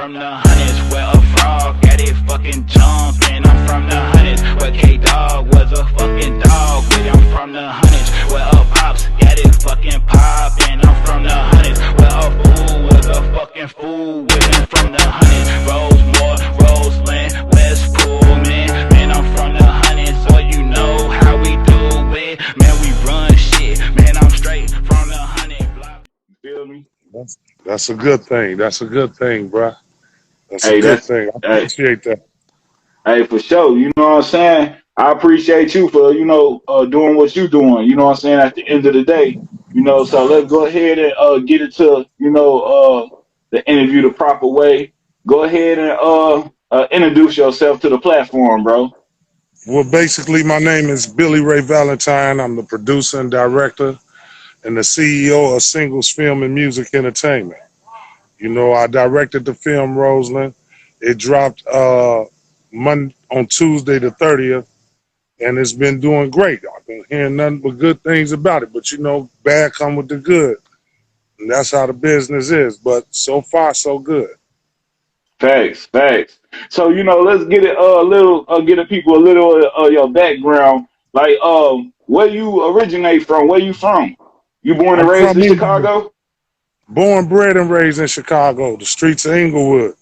from the hundreds where a frog got it fucking jumping. I'm from the hundreds where K-Dog was a fucking dog. I'm from the hundreds where a pops got it fucking popping. I'm from the hundreds where a fool was a fucking fool. I'm from the hundreds, Rosemore, Roseland, West Pullman. Man, I'm from the hundreds, so you know how we do it. Man, we run shit. Man, I'm straight from the hundred block. You feel me? That's a good thing. That's a good thing, bruh. That's a good thing. I appreciate that. Hey, for sure. You know what I'm saying? I appreciate you for, doing what you doing. You know what I'm saying? At the end of the day, so let's go ahead and get into, the interview the proper way. Go ahead and introduce yourself to the platform, bro. Well, basically, my name is Billy Ray Valentine. I'm the producer and director and the CEO of Singles Film and Music Entertainment. I directed the film Roseland. It dropped on Tuesday the 30th, and it's been doing great. I've been hearing nothing but good things about it, but bad come with the good. And that's how the business is, but so far, so good. Facts. So, let's get it get the people a little of your background. Like, where you originate from? Where you from? You born and raised in Chicago? Born, bred, and raised in Chicago, the streets of Inglewood.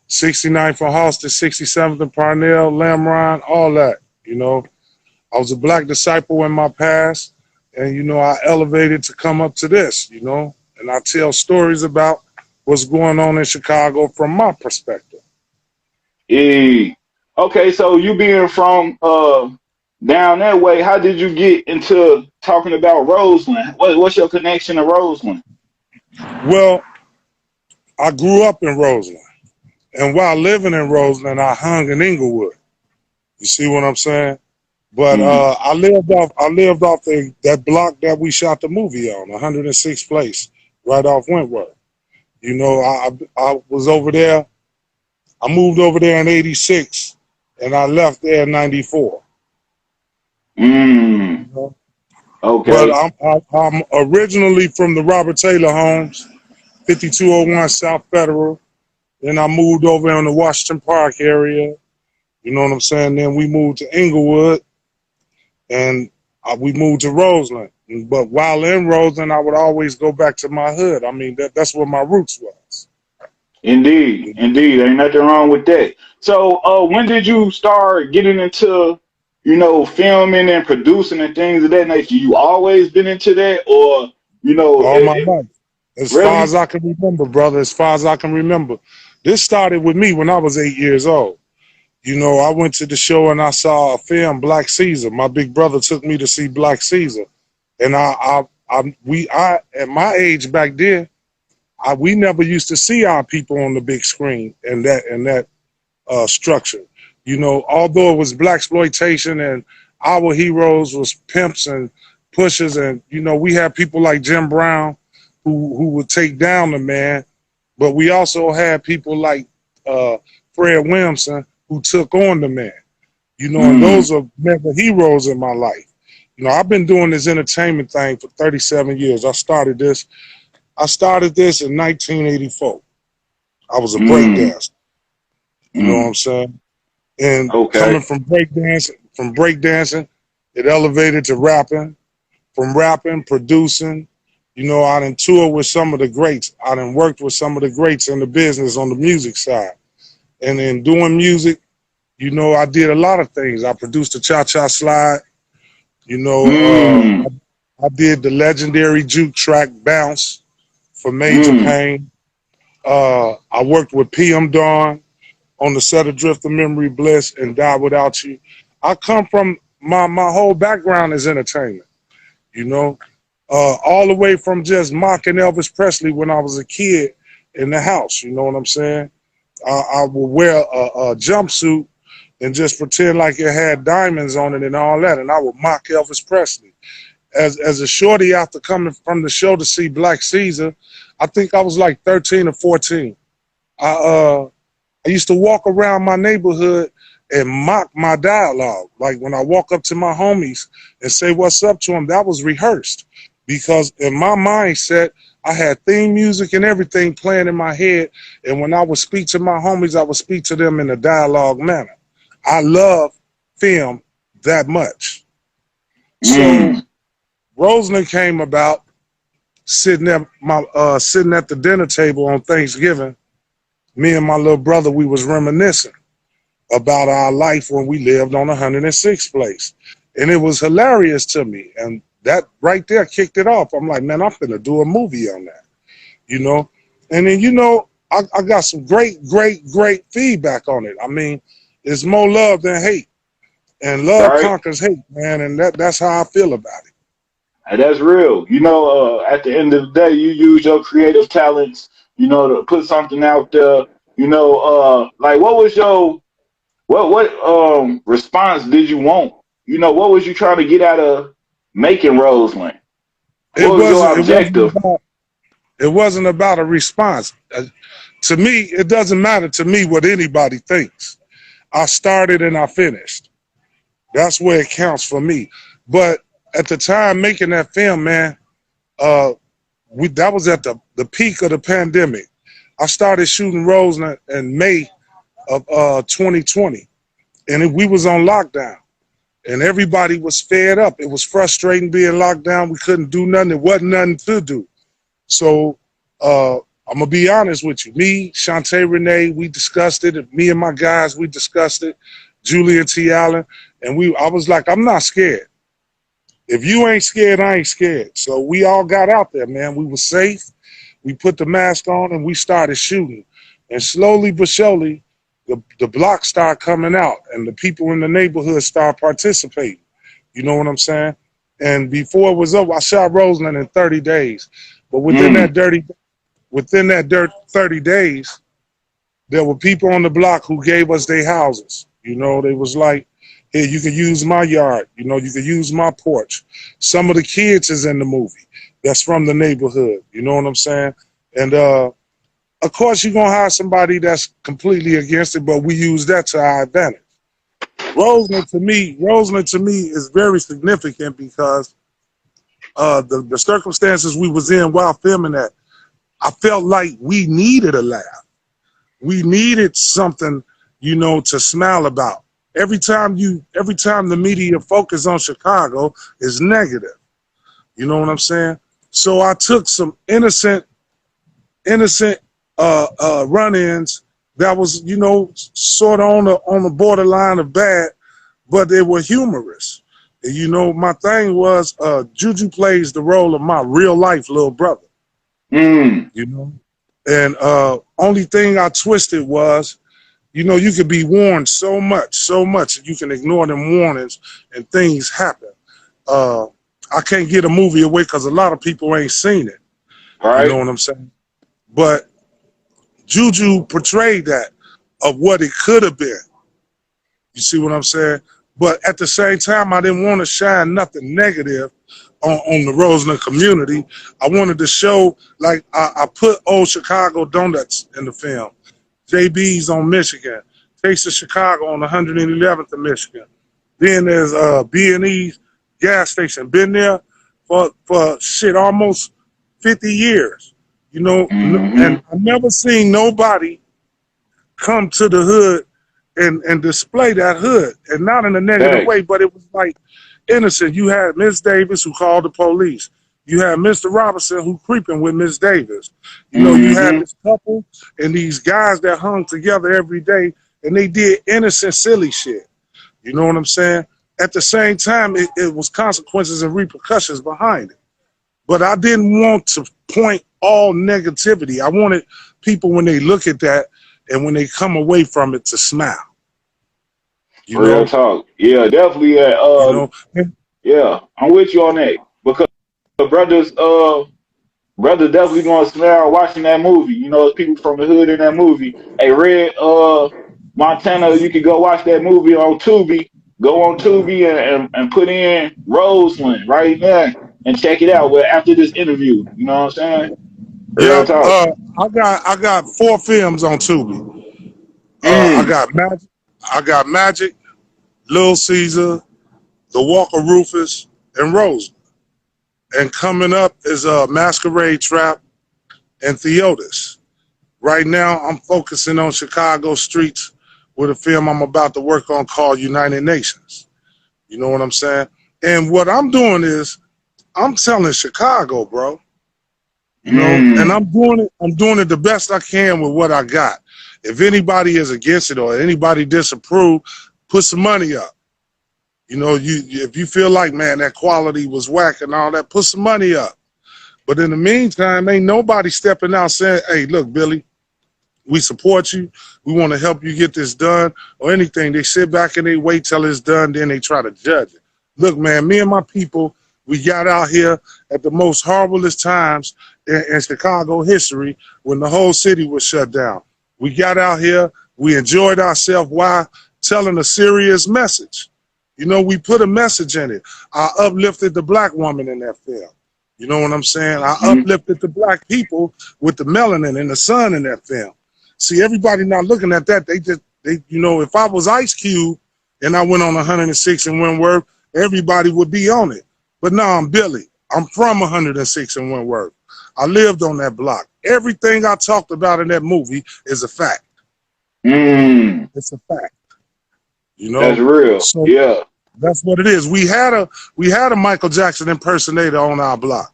69th and Halsted, 67th and Parnell, Lamron, all that, I was a black disciple in my past, and, I elevated to come up to this, and I tell stories about what's going on in Chicago from my perspective. Okay, so you being from down that way, how did you get into talking about Roseland? What's your connection to Roseland? Well, I grew up in Roseland. And while living in Roseland, I hung in Inglewood. You see what I'm saying? But I lived off that block that we shot the movie on, 106th Place, right off Wentworth. I was over there. I moved over there in '86, and I left there in '94. Okay. But I'm originally from the Robert Taylor Homes, 5201 South Federal. Then I moved over in the Washington Park area. You know what I'm saying? Then we moved to Inglewood, and we moved to Roseland. But while in Roseland, I would always go back to my hood. I mean, that's where my roots was. Indeed. Ain't nothing wrong with that. So when did you start getting into, filming and producing and things of that nature? You always been into that, or, all my life. As far as I can remember, brother, as far as I can remember. This started with me when I was 8 years old. I went to the show and I saw a film, Black Caesar. My big brother took me to see Black Caesar. And I at my age back then, we never used to see our people on the big screen and that structure. Although it was blaxploitation and our heroes was pimps and pushers, and we had people like Jim Brown who would take down the man, but we also had people like Fred Williamson who took on the man. And those are never heroes in my life. I've been doing this entertainment thing for 37 years. I started this in 1984. I was a breakdancer. You know what I'm saying? And coming from breakdancing, it elevated to rapping. From rapping, producing. I done toured with some of the greats. I done worked with some of the greats in the business on the music side. And in doing music, I did a lot of things. I produced the Cha-Cha Slide. I did the legendary juke track Bounce for Major Payne. I worked with PM Dawn on the set of Drift of Memory Bliss and Die Without You. I come from, my whole background is entertainment, all the way from just mocking Elvis Presley when I was a kid in the house, you know what I'm saying? I would wear a jumpsuit and just pretend like it had diamonds on it and all that, and I would mock Elvis Presley. As a shorty after coming from the show to see Black Caesar, I think I was like 13 or 14. I used to walk around my neighborhood and mock my dialogue. Like when I walk up to my homies and say what's up to them, that was rehearsed. Because in my mindset, I had theme music and everything playing in my head. And when I would speak to my homies, I would speak to them in a dialogue manner. I love film that much. So Roseland came about sitting at the dinner table on Thanksgiving. Me and my little brother, we was reminiscing about our life when we lived on 106th place. And it was hilarious to me. And that right there kicked it off. I'm like, man, I'm finna do a movie on that, you know? And then, you know, I got some great feedback on it. I mean, it's more love than hate. And love conquers hate, man. And that's how I feel about it. And that's real. You know, at the end of the day, you use your creative talents, you know, to put something out there. You know, like what was your what response did you want? You know, what was you trying to get out of making Roseland? What was your objective? It wasn't about a response. To me, it doesn't matter to me what anybody thinks. I started and I finished. That's where it counts for me. But at the time making that film, man, that was at the peak of the pandemic. I started shooting Roseland in May of 2020, and we was on lockdown, and everybody was fed up. It was frustrating being locked down. We couldn't do nothing. There wasn't nothing to do. So I'm gonna be honest with you. Me, Shantae Renee, we discussed it. Me and my guys, we discussed it. Julia T. Allen, and I was like, I'm not scared. If you ain't scared, I ain't scared. So we all got out there, man. We were safe. We put the mask on and we started shooting. And slowly but surely, the block started coming out and the people in the neighborhood started participating. You know what I'm saying? And before it was over, I shot Roseland in 30 days. But within that 30 days, there were people on the block who gave us their houses. You know, they was like, hey, you can use my yard. You know, you can use my porch. Some of the kids is in the movie that's from the neighborhood. You know what I'm saying? And, of course, you're going to have somebody that's completely against it, but we use that to our advantage. Roseland to me is very significant because the circumstances we was in while filming that, I felt like we needed a laugh. We needed something, you know, to smile about. Every time the media focus on Chicago is negative. You know what I'm saying? So I took some innocent run-ins that was, you know, sort of on the borderline of bad, but they were humorous. And, you know, my thing was Juju plays the role of my real life little brother. You know, and only thing I twisted was, you know, you could be warned so much, and you can ignore them warnings and things happen. I can't get a movie away because a lot of people ain't seen it. Right. You know what I'm saying? But Juju portrayed that of what it could have been. You see what I'm saying? But at the same time, I didn't want to shine nothing negative on the Roseland community. I wanted to show, like, I put Old Chicago Donuts in the film. JB's on Michigan. Taste of Chicago on 111th of Michigan. Then there's B&E's gas station. Been there for shit almost 50 years. You know, and I've never seen nobody come to the hood and display that hood. And not in a negative way, but it was like innocent. You had Miss Davis who called the police. You had Mr. Robinson who creeping with Miss Davis. You know, you had this couple and these guys that hung together every day and they did innocent, silly shit. You know what I'm saying? At the same time, it was consequences and repercussions behind it. But I didn't want to point all negativity. I wanted people, when they look at that and when they come away from it, to smile. You Real know? talk. Yeah, definitely. You know? Yeah, I'm with you on that. Because brothers definitely gonna smile watching that movie. You know, it's people from the hood in that movie. Hey, Red, Montana, you can go watch that movie on Tubi. Go on Tubi and put in Roseland right now and check it out. Well, after this interview, you know what I'm saying? Yeah, I got 4 films on Tubi. I got Magic, Little Caesar, The Walk of Rufus, and Roseland. And coming up is Masquerade Trap and Theotis. Right now, I'm focusing on Chicago streets with a film I'm about to work on called United Nations. You know what I'm saying? And what I'm doing is I'm telling Chicago, bro. You know, and I'm doing it the best I can with what I got. If anybody is against it or anybody disapprove, put some money up. You know, if you feel like, man, that quality was whack and all that, put some money up. But in the meantime, ain't nobody stepping out saying, hey, look, Billy, we support you. We want to help you get this done or anything. They sit back and they wait till it's done, then they try to judge it. Look, man, me and my people, we got out here at the most horriblest times in Chicago history when the whole city was shut down. We got out here, we enjoyed ourselves while telling a serious message. You know, we put a message in it. I uplifted the black woman in that film. You know what I'm saying? I uplifted the black people with the melanin and the sun in that film. See, everybody not looking at that. They, you know, if I was Ice Cube and I went on 106 in Wentworth, everybody would be on it. But no, I'm Billy. I'm from 106 in Wentworth. I lived on that block. Everything I talked about in that movie is a fact. It's a fact. You know, that's real. So yeah, that's what it is. We had a Michael Jackson impersonator on our block.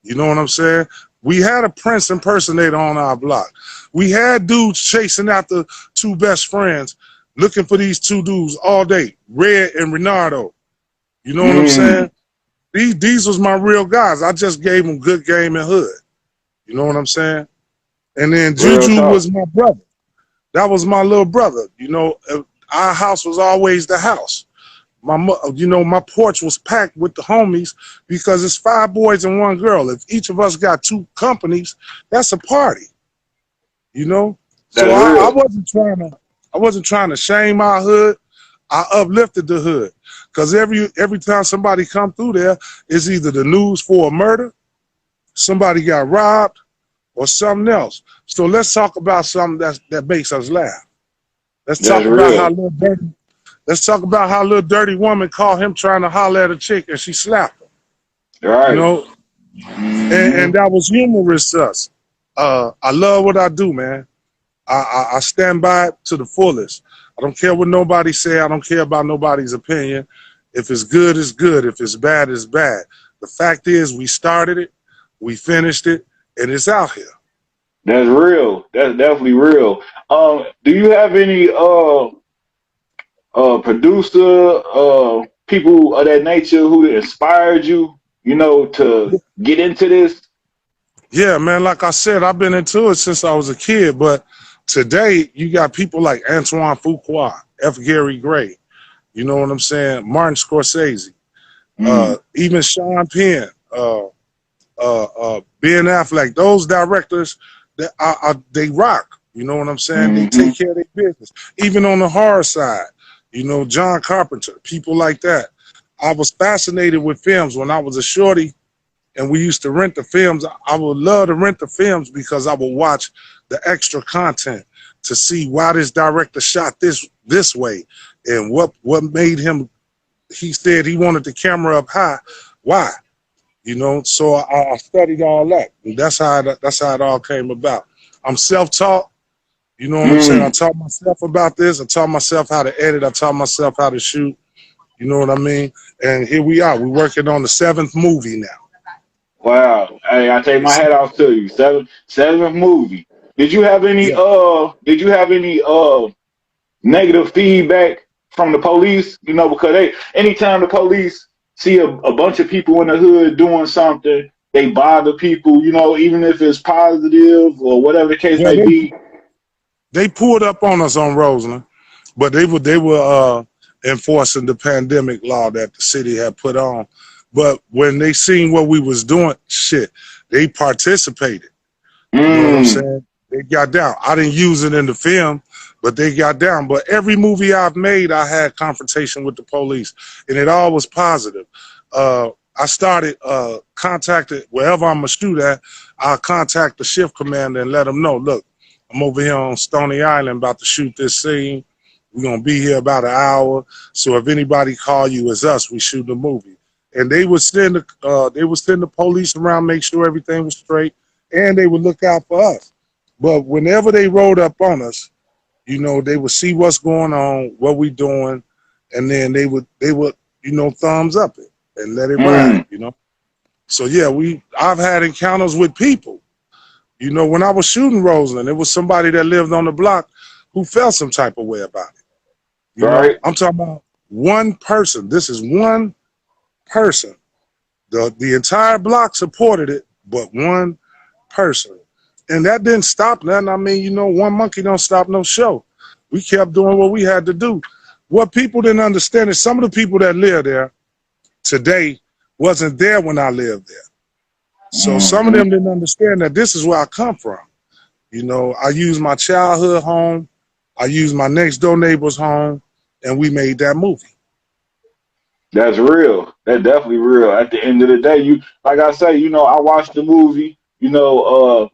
You know what I'm saying? We had a Prince impersonator on our block. We had dudes chasing after two best friends, looking for these two dudes all day, Red and Renardo. You know what I'm saying? These was my real guys. I just gave them good game and hood. You know what I'm saying? And then Juju was my brother. That was my little brother. You know, our house was always the house. My porch was packed with the homies because it's 5 boys and 1 girl. If each of us got 2 companies, that's a party. You know? So I wasn't trying to shame our hood. I uplifted the hood. Because every time somebody come through there, it's either the news for a murder, somebody got robbed, or something else. So let's talk about something that makes us laugh. Let's talk about how little dirty woman called him trying to holler at a chick and she slapped him. Right. You know? And that was humorous to us. I love what I do, man. I stand by it to the fullest. I don't care what nobody say. I don't care about nobody's opinion. If it's good, it's good. If it's bad, it's bad. The fact is, we started it, we finished it, and it's out here. That's real. That's definitely real. Do you have any producer people of that nature who inspired you, you know, to get into this? Yeah, man. Like I said, I've been into it since I was a kid, but today, you got people like Antoine Fuqua, F. Gary Gray, you know what I'm saying? Martin Scorsese, even Sean Penn, Ben Affleck. Those directors, they rock. You know what I'm saying? They take care of their business. Even on the horror side, you know, John Carpenter, people like that. I was fascinated with films when I was a shorty. And we used to rent the films. I would love to rent the films because I would watch the extra content to see why this director shot this way and what made him. He said he wanted the camera up high. Why? You know. So I studied all that. And that's how it all came about. I'm self-taught. You know what I'm saying? I taught myself about this. I taught myself how to edit. I taught myself how to shoot. You know what I mean? And here we are. We're working on the 7th movie now. Wow. Hey, I take my hat off to you. Seventh movie. Did you have any negative feedback from the police? You know, because anytime the police see a bunch of people in the hood doing something, they bother people, you know, even if it's positive or whatever the case may be. They pulled up on us on Roseland, but they were enforcing the pandemic law that the city had put on. But when they seen what we was doing, shit, they participated. You know what I'm saying? They got down. I didn't use it in the film, but they got down. But every movie I've made, I had confrontation with the police, and it all was positive. I started contacted wherever I'm a shoot at. I'll contact the shift commander and let them know, look, I'm over here on Stony Island about to shoot this scene. We're gonna be here about an hour. So if anybody call you, it's us. We shoot the movie. And they would send the police around, make sure everything was straight. and they would look out for us. But whenever they rode up on us, you know, they would see what's going on, what we doing, and then they would, you know, thumbs up it and let it ride, you know. So yeah, I've had encounters with people. You know, when I was shooting Roseland, it was somebody that lived on the block who felt some type of way about it. You know, I'm talking about one person. This is one person. The entire block supported it, but one person. And that didn't stop nothing. I mean, you know, one monkey don't stop no show. We kept doing what we had to do. What people didn't understand is some of the people that live there today wasn't there when I lived there. So some of them didn't understand that this is where I come from. You know, I used my childhood home, I used my next door neighbor's home, and we made that movie. That's real. That's definitely real. At the end of the day, you, like I say, you know, I watched the movie. You know,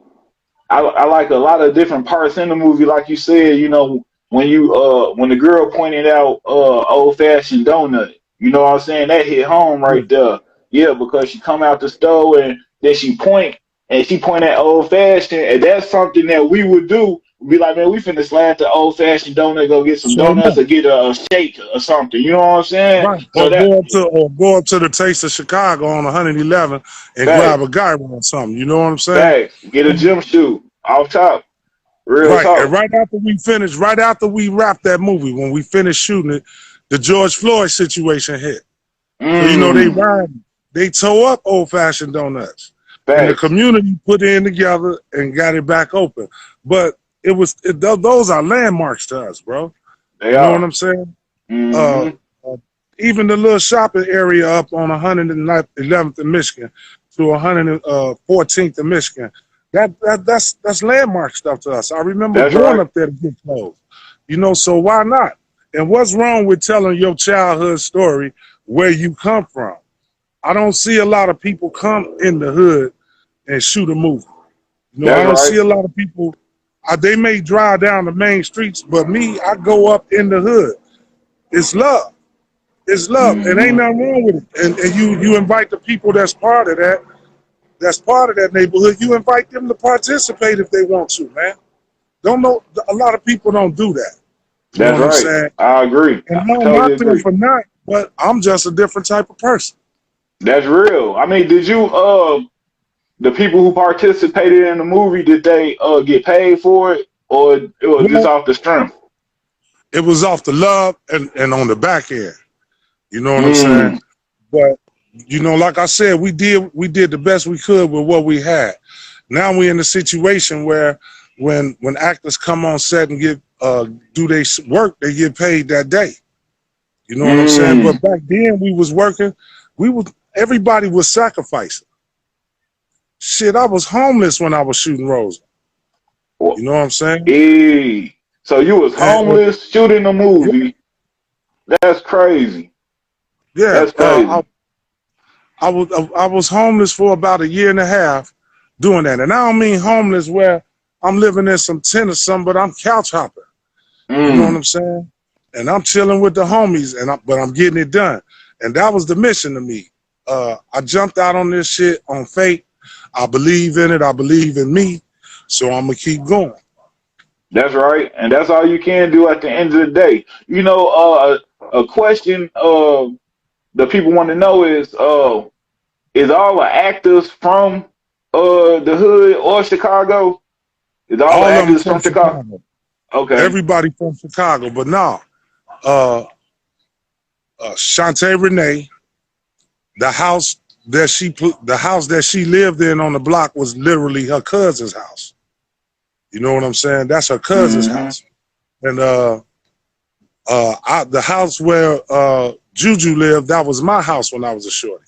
I like a lot of different parts in the movie. Like you said, you know, when the girl pointed out old fashioned donut, you know what I'm saying? That hit home right there. Yeah, because she come out the stove and then she point at old fashioned, and that's something that we would do. Be like, man, we finna slide the old fashioned donut, go get some donuts or get a shake or something. You know what I'm saying? Right. So Or go up to the Taste of Chicago on 111 and grab a gyro or something. You know what I'm saying? Get a gym shoe off top. Real Right. talk. And right after we wrapped that movie, when we finished shooting it, the George Floyd situation hit. So, you know, they tore up old fashioned donuts. And the community put in together and got it back open. But those are landmarks to us, bro. You know what I'm saying? Even the little shopping area up on 111th in Michigan to 114th in Michigan, that's landmark stuff to us. I remember going up there to get clothes. You know, so why not? And what's wrong with telling your childhood story where you come from? I don't see a lot of people come in the hood and shoot a movie. You know, I don't see a lot of people. They may drive down the main streets, but me, I go up in the hood. It's love. It's love. And ain't nothing wrong with it. And you invite the people that's part of that neighborhood. You invite them to participate if they want to, man. A lot of people don't do that. You know what I'm saying? I agree. And I don't knock them for not, but I'm just a different type of person. That's real. I mean, did you the people who participated in the movie, did they get paid for it, or it was just off the strength? It was off the love and on the back end. You know what I'm saying? But you know, like I said, we did the best we could with what we had. Now we're in a situation where when actors come on set and do their work, they get paid that day. You know what I'm saying? But back then we was working, everybody was sacrificing. Shit, I was homeless when I was shooting Roseland. You know what I'm saying? Hey, so you was homeless shooting a movie. Yeah. That's crazy. Yeah, that's crazy. I was homeless for about a year and a half doing that. And I don't mean homeless where I'm living in some tent or something, but I'm couch hopping. You know what I'm saying? And I'm chilling with the homies, but I'm getting it done. And that was the mission to me. I jumped out on this shit on fate. I believe in it. I believe in me. So I'm going to keep going. That's right. And that's all you can do at the end of the day. You know, a question the people want to know is all the actors from the hood or Chicago? Is all the actors from Chicago? Okay. Everybody from Chicago. But no. Shantae Renee, the house that she lived in on the block was literally her cousin's house. You know what I'm saying? That's her cousin's house. And the house where Juju lived, that was my house when I was a shorty.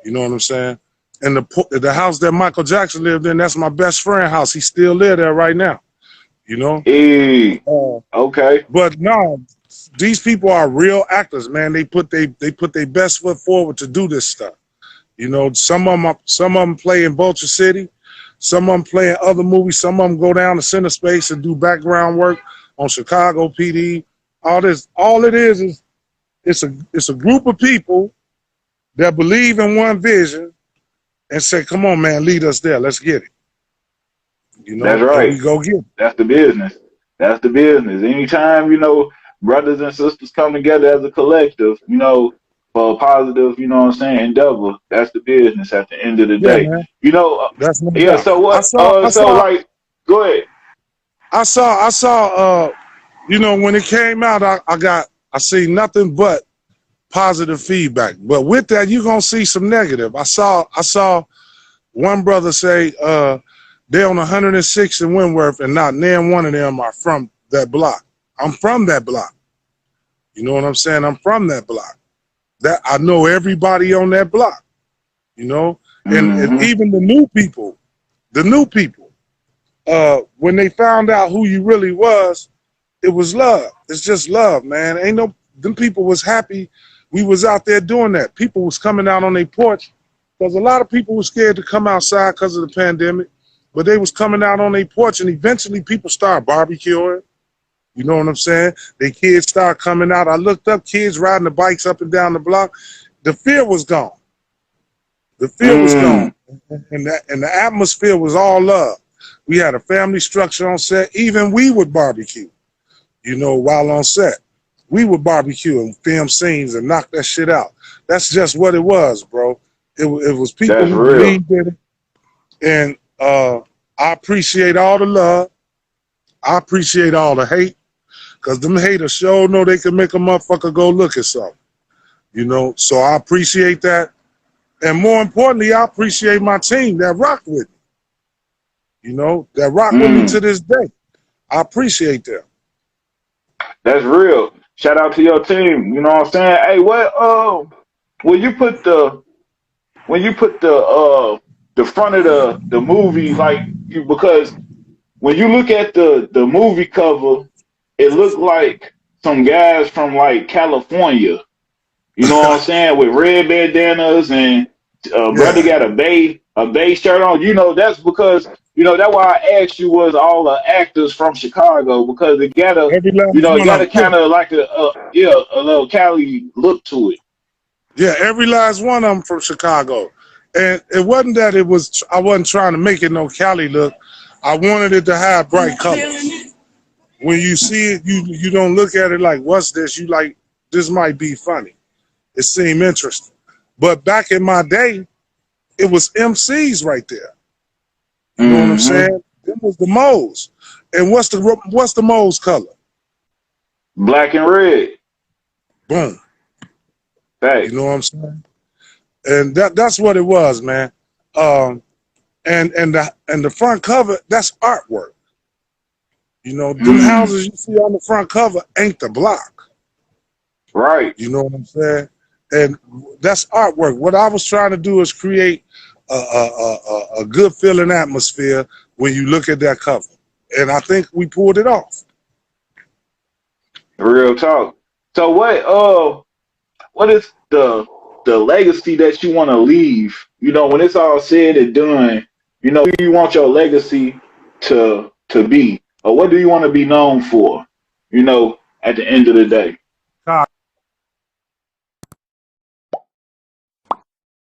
You know what I'm saying? And the house that Michael Jackson lived in, that's my best friend's house. He still live there right now. You know? Hey, okay. But no, these people are real actors, man. They put their best foot forward to do this stuff. You know, some of them play in Vulture City, some of them play in other movies, some of them go down to Center Space and do background work on Chicago PD. All it is it's a group of people that believe in one vision and say, "Come on, man, lead us there. Let's get it." you That's know, and we right. go get it. That's the business. That's the business. Anytime, brothers and sisters come together as a collective, for a positive, what I'm saying, endeavor, that's the business at the end of the Yeah, day. man. You know, That's no yeah, doubt. so I what saw, I so saw, like go ahead. I saw. When it came out, I see nothing but positive feedback. But with that, you're gonna see some negative. I saw one brother say, they're on 106 in Wentworth, and not none one of them are from that block. I'm from that block. You know what I'm saying? I'm from that block. That I know everybody on that block. You know, and Mm-hmm. even the new people, when they found out who you really was, it was love. It's just love, man. Ain't no them people was happy. We was out there doing that. People was coming out on their porch because a lot of people were scared to come outside because of the pandemic, but they was coming out on their porch, and eventually people started barbecuing. You know what I'm saying? Their kids start coming out. I looked up kids riding the bikes up and down the block. The fear was gone. The fear was gone, Mm. and the atmosphere was all love. We had a family structure on set. Even we would barbecue. While on set, we would barbecue and film scenes and knock that shit out. That's just what it was, bro. It was people That's who real. believed in it, and I appreciate all the love. I appreciate all the hate, because them haters sure know they can make a motherfucker go look at something. So I appreciate that. And more importantly, I appreciate my team that rocked with me, that rock with me to Mm. this day. I appreciate them. That's real. Shout out to your team. You know what I'm saying? Hey, what when you put the the front of the movie, because when you look at the movie cover, it looked like some guys from like California. You know what I'm saying? With red bandanas, and brother Yeah. got a bay shirt on. That's because that's why I asked you, was all the actors from Chicago, because it gotta Every last it one of gotta them. Yeah. kind of like a little Cali look to it. Yeah, every last one of them from Chicago. And it wasn't that I wasn't trying to make it no Cali look. I wanted it to have bright colors. When you see it, you don't look at it like, what's this? You like, this might be funny. It seemed interesting. But back in my day, it was MCs right there. You know what I'm Mm-hmm. saying? It was the moles. And what's the moles color? Black and red. Boom. You Thanks. know what I'm saying? And that's what it was, man. Um, and the front cover, that's artwork. Them Mm. houses you see on the front cover ain't the block. Right. You know what I'm saying? And that's artwork. What I was trying to do is create a good feeling atmosphere when you look at that cover, and I think we pulled it off. Real talk. So what is the legacy that you want to leave? When it's all said and done, who you want your legacy to be, or what do you want to be known for? At the end of the day.